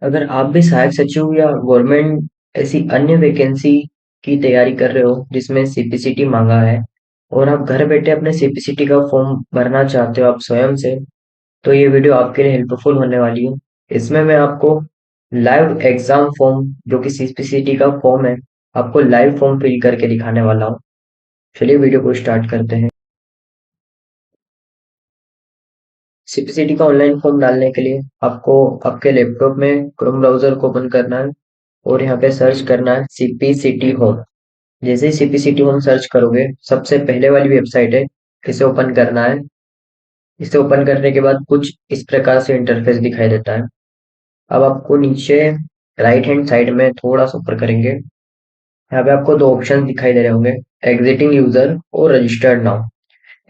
अगर आप भी सहायक सचिव या गवर्नमेंट ऐसी अन्य वैकेंसी की तैयारी कर रहे हो जिसमें सीपीसीटी मांगा है और आप घर बैठे अपने सीपीसीटी का फॉर्म भरना चाहते हो आप स्वयं से, तो ये वीडियो आपके लिए हेल्पफुल होने वाली है। इसमें मैं आपको लाइव एग्जाम फॉर्म जो कि सीपीसीटी का फॉर्म है, आपको लाइव फॉर्म फिल करके दिखाने वाला हूँ। चलिए वीडियो को स्टार्ट करते हैं। सीपीसीटी का ऑनलाइन फॉर्म डालने के लिए आपको आपके लैपटॉप में क्रोम ब्राउजर को ओपन करना है और यहाँ पे सर्च करना है सीपीसीटी होम। जैसे ही सीपीसीटी होम सर्च करोगे, सबसे पहले वाली वेबसाइट है, इसे ओपन करना है। इसे ओपन करने के बाद कुछ इस प्रकार से इंटरफेस दिखाई देता है। अब आपको नीचे राइट हैंड साइड में थोड़ा सा ऊपर करेंगे, यहाँ पे आपको दो ऑप्शन दिखाई दे रहे होंगे, एग्जिटिंग यूजर और रजिस्टर्ड नाउ।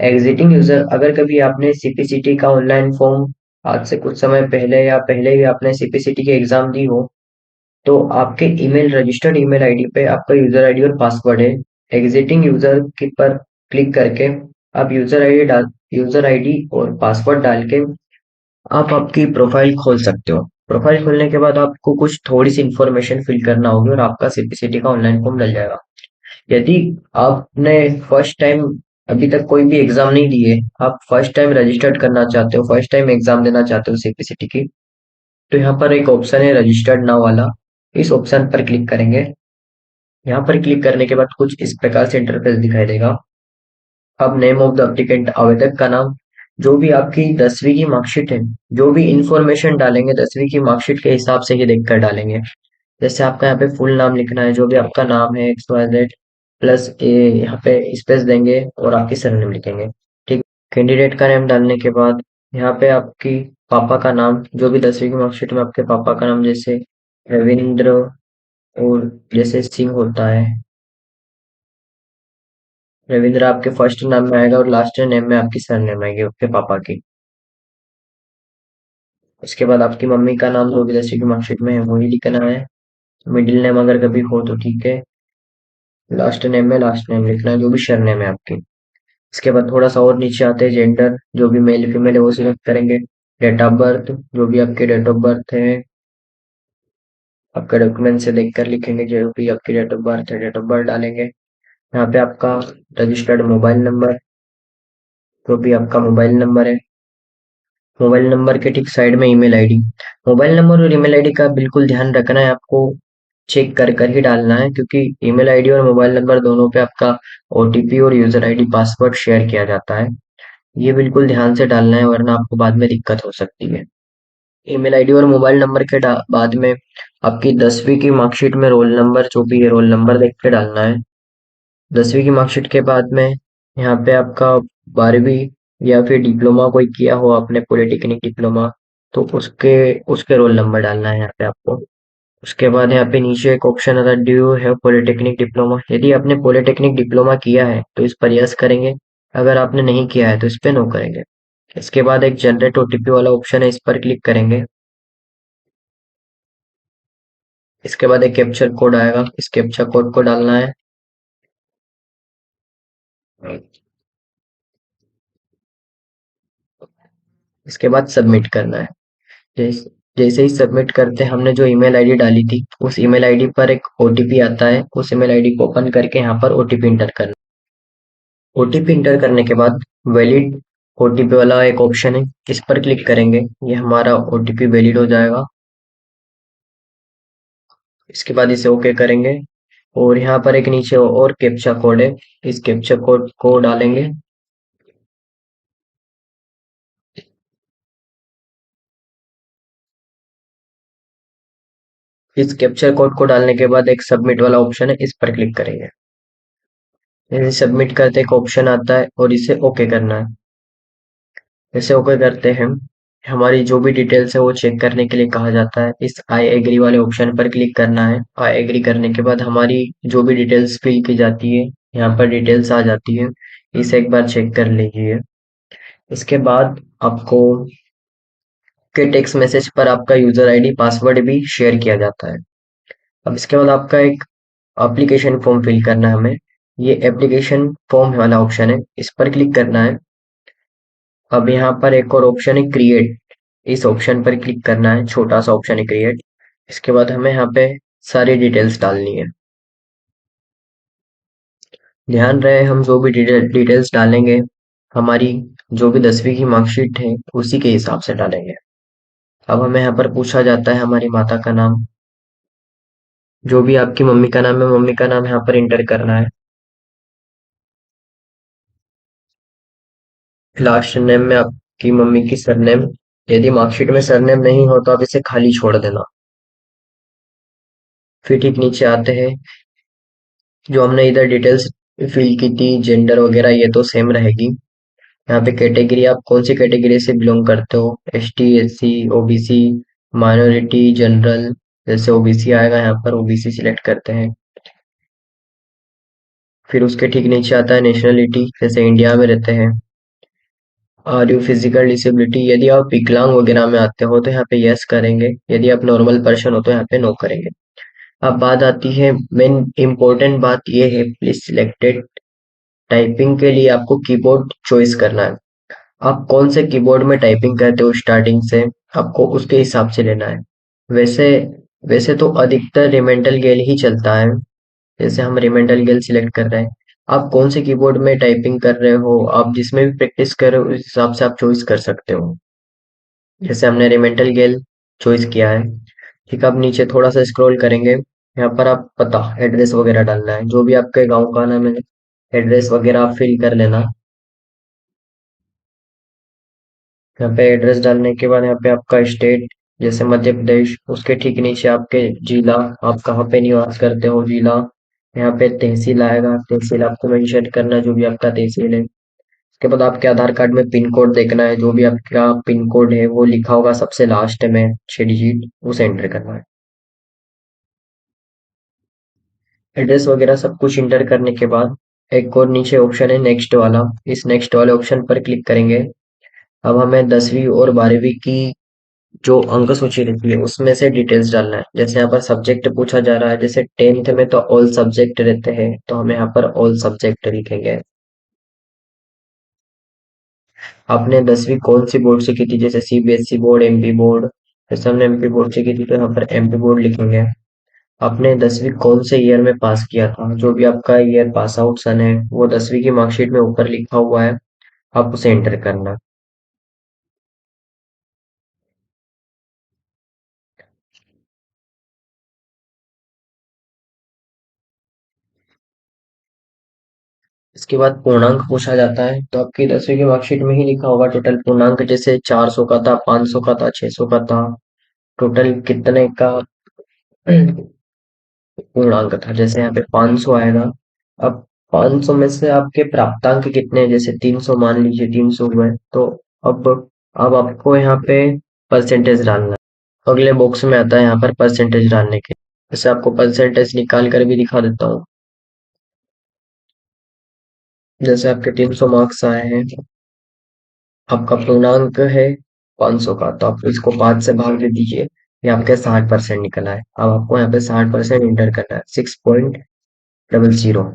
एग्जिटिंग यूजर, अगर कभी आपने सीपीसीटी का ऑनलाइन फॉर्म आज से कुछ समय पहले या पहले ही आपने सीपीसीटी की एग्जाम दी हो, तो आपके ईमेल रजिस्टर्ड ईमेल आईडी पे आपका यूजर आईडी और पासवर्ड है। एग्जिटिंग यूजर के पर क्लिक करके आप यूजर आईडी और पासवर्ड डाल के आप आपकी प्रोफाइल खोल सकते हो। प्रोफाइल खोलने के बाद आपको कुछ थोड़ी सी इंफॉर्मेशन फिल करना होगी और आपका सीपीसीटी का ऑनलाइन फॉर्म डल जाएगा। यदि आपने फर्स्ट टाइम अभी तक कोई भी एग्जाम नहीं दी है, आप फर्स्ट टाइम रजिस्टर्ड करना चाहते हो, फर्स्ट टाइम एग्जाम देना चाहते हो सीपीसीटी की, तो यहाँ पर एक ऑप्शन है रजिस्टर्ड नाउ वाला। इस ऑप्शन पर क्लिक करेंगे। यहाँ पर क्लिक करने के बाद कुछ इस प्रकार से इंटरफेस दिखाई देगा। अब नेम ऑफ द एप्लीकेंट, आवेदक का नाम, जो भी आपकी 10वीं की मार्कशीट है, जो भी इंफॉर्मेशन डालेंगे 10वीं की मार्कशीट के हिसाब से ही देखकर डालेंगे। जैसे आपका यहाँ पे फुल नाम लिखना है, जो भी आपका नाम है XYZ प्लस ए, यहाँ पे स्पेस देंगे और आपकी सरनेम लिखेंगे। ठीक। कैंडिडेट का नेम डालने के बाद यहाँ पे आपकी पापा का नाम, जो भी 10वीं की मार्कशीट में आपके पापा का नाम, जैसे रविंद्र और जैसे सिंह होता है, रविंद्र आपके फर्स्ट नाम में आएगा और लास्ट नेम में आपकी सरनेम आएगी आपके पापा की। उसके बाद आपकी मम्मी का नाम जो भी 10वीं की मार्कशीट में है वही लिखना है। मिडिल नेम अगर कभी हो तो ठीक है। लास्ट नेम में लास्ट नेम लिखना है, जो भी सरनेम है आपकी। इसके बाद थोड़ा सा और नीचे आते हैं, जेंडर, जो भी मेल फीमेल है वो सिलेक्ट करेंगे। डेट ऑफ बर्थ, जो भी आपके डेट ऑफ बर्थ है आपका डॉक्यूमेंट से देखकर लिखेंगे, जो भी आपकी डेट ऑफ बर्थ है डेट ऑफ बर्थ डालेंगे। यहाँ पे आपका रजिस्टर्ड मोबाइल नंबर, जो भी आपका मोबाइल नंबर है, मोबाइल नंबर के ठीक साइड में ईमेल आईडी। मोबाइल नंबर और ईमेल आईडी का बिल्कुल ध्यान रखना है, आपको चेक कर कर ही डालना है, क्योंकि ईमेल आईडी और मोबाइल नंबर दोनों पे आपका ओटीपी और यूजर आईडी पासवर्ड शेयर किया जाता है। ये बिल्कुल ध्यान से डालना है, वरना आपको बाद में दिक्कत हो सकती है। ईमेल आईडी और मोबाइल नंबर के बाद में आपकी 10वीं की मार्कशीट में रोल नंबर, जो भी है रोल नंबर देख के डालना है। 10वीं की मार्कशीट के बाद में यहाँ पे आपका 12वीं या फिर डिप्लोमा कोई किया हो आपने, पॉलिटेक्निक डिप्लोमा, तो उसके उसके रोल नंबर डालना है यहाँ पे आपको। उसके बाद यहाँ पे नीचे एक ऑप्शन आता है, do you have polytechnic diploma. यदि आपने पॉलिटेक्निक डिप्लोमा किया है तो इस पर यस करेंगे, अगर आपने नहीं किया है तो इस पे नो करेंगे। इसके बाद एक जनरेट ओटीपी वाला ऑप्शन है, इस पर क्लिक करेंगे। इसके बाद एक कैप्चर कोड आएगा, इस कैप्चर कोड को डालना है। इसके बाद सबमिट करना है। जैसे जैसे ही सबमिट करते हैं, हमने जो ईमेल आईडी डाली थी उस ईमेल आईडी पर एक ओटीपी आता है, उस ईमेल आईडी को ओपन करके यहाँ पर ओटीपी इंटर करना। ओटीपी इंटर करने के बाद वैलिड ओटीपी वाला एक ऑप्शन है, इस पर क्लिक करेंगे, ये हमारा ओटीपी वैलिड हो जाएगा। इसके बाद इसे ओके करेंगे और यहाँ पर एक नीचे और कैप्चा कोड है, इस कैप्चा कोड को डालेंगे। इस कैप्चर कोड को डालने के बाद एक सबमिट वाला ऑप्शन है, इस पर क्लिक करेंगे। जैसे सबमिट करते एक ऑप्शन आता है और इसे ओके करना है। जैसे ओके करते हैं, हमारी जो भी डिटेल्स है वो चेक करने के लिए कहा जाता है। इस आई एग्री वाले ऑप्शन पर क्लिक करना है। आई एग्री करने के बाद हमारी जो भी डिटेल्स फिल की जाती है, यहाँ पर डिटेल्स आ जाती है, इसे एक बार चेक कर लीजिए। इसके बाद आपको के टेक्स्ट मैसेज पर आपका यूजर आईडी पासवर्ड भी शेयर किया जाता है। अब इसके बाद आपका एक एप्लीकेशन फॉर्म फिल करना है हमें। ये एप्लीकेशन फॉर्म वाला ऑप्शन है, इस पर क्लिक करना है। अब यहाँ पर एक और ऑप्शन है क्रिएट, इस ऑप्शन पर क्लिक करना है, छोटा सा ऑप्शन है क्रिएट। इसके बाद हमें यहाँ पे सारी डिटेल्स डालनी है। ध्यान रहे हम जो भी डिटेल्स डालेंगे हमारी जो भी 10वीं की मार्कशीट है उसी के हिसाब से डालेंगे। अब हमें यहाँ पर पूछा जाता है हमारी माता का नाम, जो भी आपकी मम्मी का नाम है मम्मी का नाम यहाँ पर इंटर करना है। लास्ट नेम में आपकी मम्मी की सरनेम, यदि मार्कशीट में सरनेम नहीं हो तो आप इसे खाली छोड़ देना। फिर ठीक नीचे आते हैं, जो हमने इधर डिटेल्स फिल की थी जेंडर वगैरह ये तो सेम रहेगी। यहाँ पे कैटेगरी आप कौन सी कैटेगरी से बिलोंग करते हो, ST SC OBC minority general. जैसे ओबीसी आएगा यहाँ पर ओबीसी सिलेक्ट करते हैं। फिर उसके ठीक नीचे आता है नेशनलिटी, जैसे इंडिया में रहते हैं। आर यू फिजिकल डिसेबिलिटी, यदि आप विकलांग वगैरह में आते हो तो यहाँ पे यस करेंगे, यदि आप नॉर्मल पर्सन हो तो यहाँ पे नो करेंगे। अब बात आती है मेन इम्पोर्टेंट बात ये है, प्लीज सिलेक्टेड। टाइपिंग के लिए आपको कीबोर्ड चॉइस करना है। आप कौन से कीबोर्ड में टाइपिंग करते हो स्टार्टिंग से, आपको उसके हिसाब से लेना है। वैसे वैसे तो अधिकतर रिमेंटल गेल ही चलता है, जैसे हम रिमेंटल गेल सिलेक्ट कर रहे हैं। आप कौन से कीबोर्ड में टाइपिंग कर रहे हो, आप जिसमें भी प्रैक्टिस कर रहे हो उस हिसाब से आप चॉइस कर सकते हो। जैसे हमने रिमेंटल गेल चॉइस किया है। ठीक, आप नीचे थोड़ा सा स्क्रॉल करेंगे, यहाँ पर आप पता एड्रेस वगैरह डालना है, जो भी आपके गांव का नाम है एड्रेस वगैरह आप फिल कर लेना। यहाँ पे एड्रेस डालने के बाद यहाँ पे आपका स्टेट, जैसे मध्य प्रदेश, उसके ठीक नीचे आपके जिला, आप कहाँ पे निवास करते हो जिला। यहाँ पे तहसील आएगा, तहसील आपको मेंशन करना है जो भी आपका तहसील है। उसके बाद आपके आधार कार्ड में पिन कोड देखना है, जो भी आपका पिन कोड है वो लिखा होगा सबसे लास्ट में 6 डिजिट, उसे एंटर करना है। एड्रेस वगैरह सब कुछ इंटर करने के बाद एक और नीचे ऑप्शन है नेक्स्ट वाला, इस नेक्स्ट वाले ऑप्शन पर क्लिक करेंगे। अब हमें 10वीं और 12वीं की जो अंक सूची रहती है उसमें से डिटेल्स डालना है। जैसे यहाँ पर सब्जेक्ट पूछा जा रहा है, जैसे 10th में तो ऑल सब्जेक्ट रहते हैं तो हम यहाँ पर ऑल सब्जेक्ट लिखेंगे। आपने 10वीं कौन सी बोर्ड से की थी, जैसे सीबीएसई बोर्ड एमपी बोर्ड, जैसे हमने एमपी बोर्ड से की थी तो यहाँ पर एमपी बोर्ड लिखेंगे। आपने 10वीं कौन से ईयर में पास किया था, जो भी आपका ईयर पास आउट सन है वो 10वीं की मार्कशीट में ऊपर लिखा हुआ है, आप उसे एंटर करना। इसके बाद पूर्णांक पूछा जाता है, तो आपकी 10वीं की मार्कशीट में ही लिखा होगा टोटल पूर्णांक, जैसे 400 का था, 500 का था, 600 का था, टोटल कितने का पूर्णांक था। जैसे यहाँ पे 500 आएगा। अब 500 में से आपके प्राप्तांक कितने हैं, जैसे 300 मान लीजिए 300 हुए तो अब अब आपको यहाँ पे परसेंटेज डालना है। अगले बॉक्स में आता है यहाँ पर परसेंटेज डालने के, जैसे आपको परसेंटेज निकाल कर भी दिखा देता हूँ। जैसे आपके 300 मार्क्स आए हैं, आपका पूर्णांक है 500 का, तो आप इसको 5 से भाग दे दीजिए, ये आपके 60% निकला है। अब आपको यहाँ पे 60% इंटर करना है, 6.00।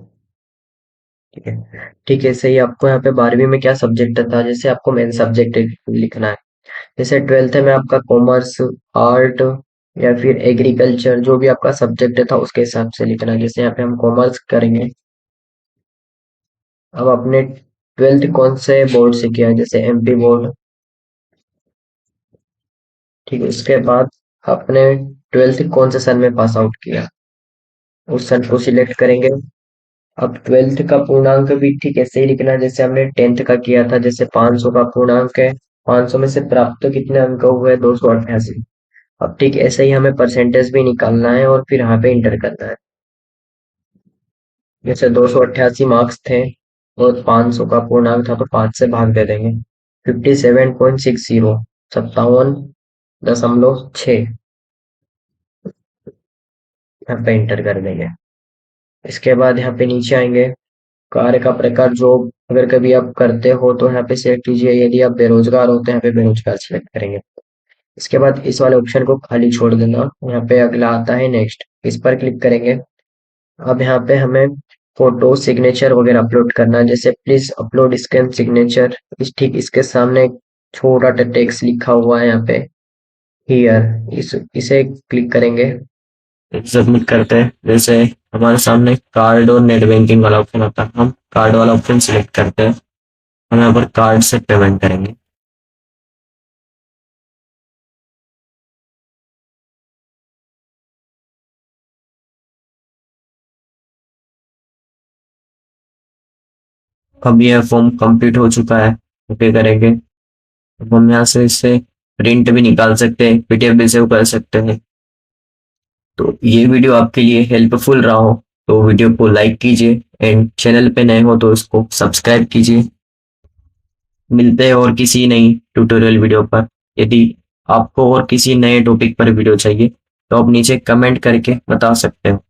ठीक है, ठीक है। सही, आपको यहाँ पे 12वीं में क्या सब्जेक्ट था, जैसे आपको मेन सब्जेक्ट लिखना है। जैसे 12th में आपका कॉमर्स, आर्ट या फिर एग्रीकल्चर, जो भी आपका सब्जेक्ट था उसके हिसाब से लिखना है। जैसे यहाँ पे हम कॉमर्स करेंगे। अब आपने 12th कौन से बोर्ड से किया है, जैसे एमपी बोर्ड। ठीक है, उसके बाद आपने 12th कौन से सन में पास आउट किया, उस सन को सिलेक्ट करेंगे। अब 12th का पूर्णांक भी ठीक ऐसे ही लिखना है जैसे हमने 10th का किया था। जैसे 500 का पूर्णांक है, 500 में से प्राप्त कितने अंक हुए, 288। अब ठीक ऐसे ही हमें परसेंटेज भी निकालना है और फिर यहाँ पे इंटर करना है। जैसे 288 मार्क्स थे और 500 का पूर्णांक था तो 5 से भाग दे देंगे। 57.60, 57.6, यहाँ पे इंटर कर देंगे। इसके बाद यहाँ पे नीचे आएंगे, कार्य का प्रकार जॉब अगर कभी आप करते हो तो यहाँ पे सिलेक्ट कीजिए, यदि आप बेरोजगार हो तो यहाँ पे बेरोजगार सिलेक्ट करेंगे। इसके बाद इस वाले ऑप्शन को खाली छोड़ देना। यहाँ पे अगला आता है नेक्स्ट, इस पर क्लिक करेंगे। अब यहाँ पे हमें फोटो सिग्नेचर वगैरह अपलोड करना है, जैसे प्लीज अपलोड स्कैन सिग्नेचर। ठीक इसके सामने एक छोटा टेक्स्ट लिखा हुआ है यहाँ पे, हियर इसे क्लिक करेंगे। सबमिट करते हैं। जैसे हमारे सामने कार्ड और नेट बैंकिंग वाला ऑप्शन आता है, हम कार्ड वाला ऑप्शन सिलेक्ट करते हैं। हम यहाँ पर कार्ड से पेमेंट करेंगे। अब यह फॉर्म कंप्लीट हो चुका है। ओके करेंगे। अब हम यहाँ से इसे प्रिंट भी निकाल सकते हैं, पीडीएफ भी सेव कर सकते हैं। तो ये वीडियो आपके लिए हेल्पफुल रहा हो तो वीडियो को लाइक कीजिए एंड चैनल पे नए हो तो इसको सब्सक्राइब कीजिए। मिलते हैं और किसी नई ट्यूटोरियल वीडियो पर। यदि आपको और किसी नए टॉपिक पर वीडियो चाहिए तो आप नीचे कमेंट करके बता सकते हो।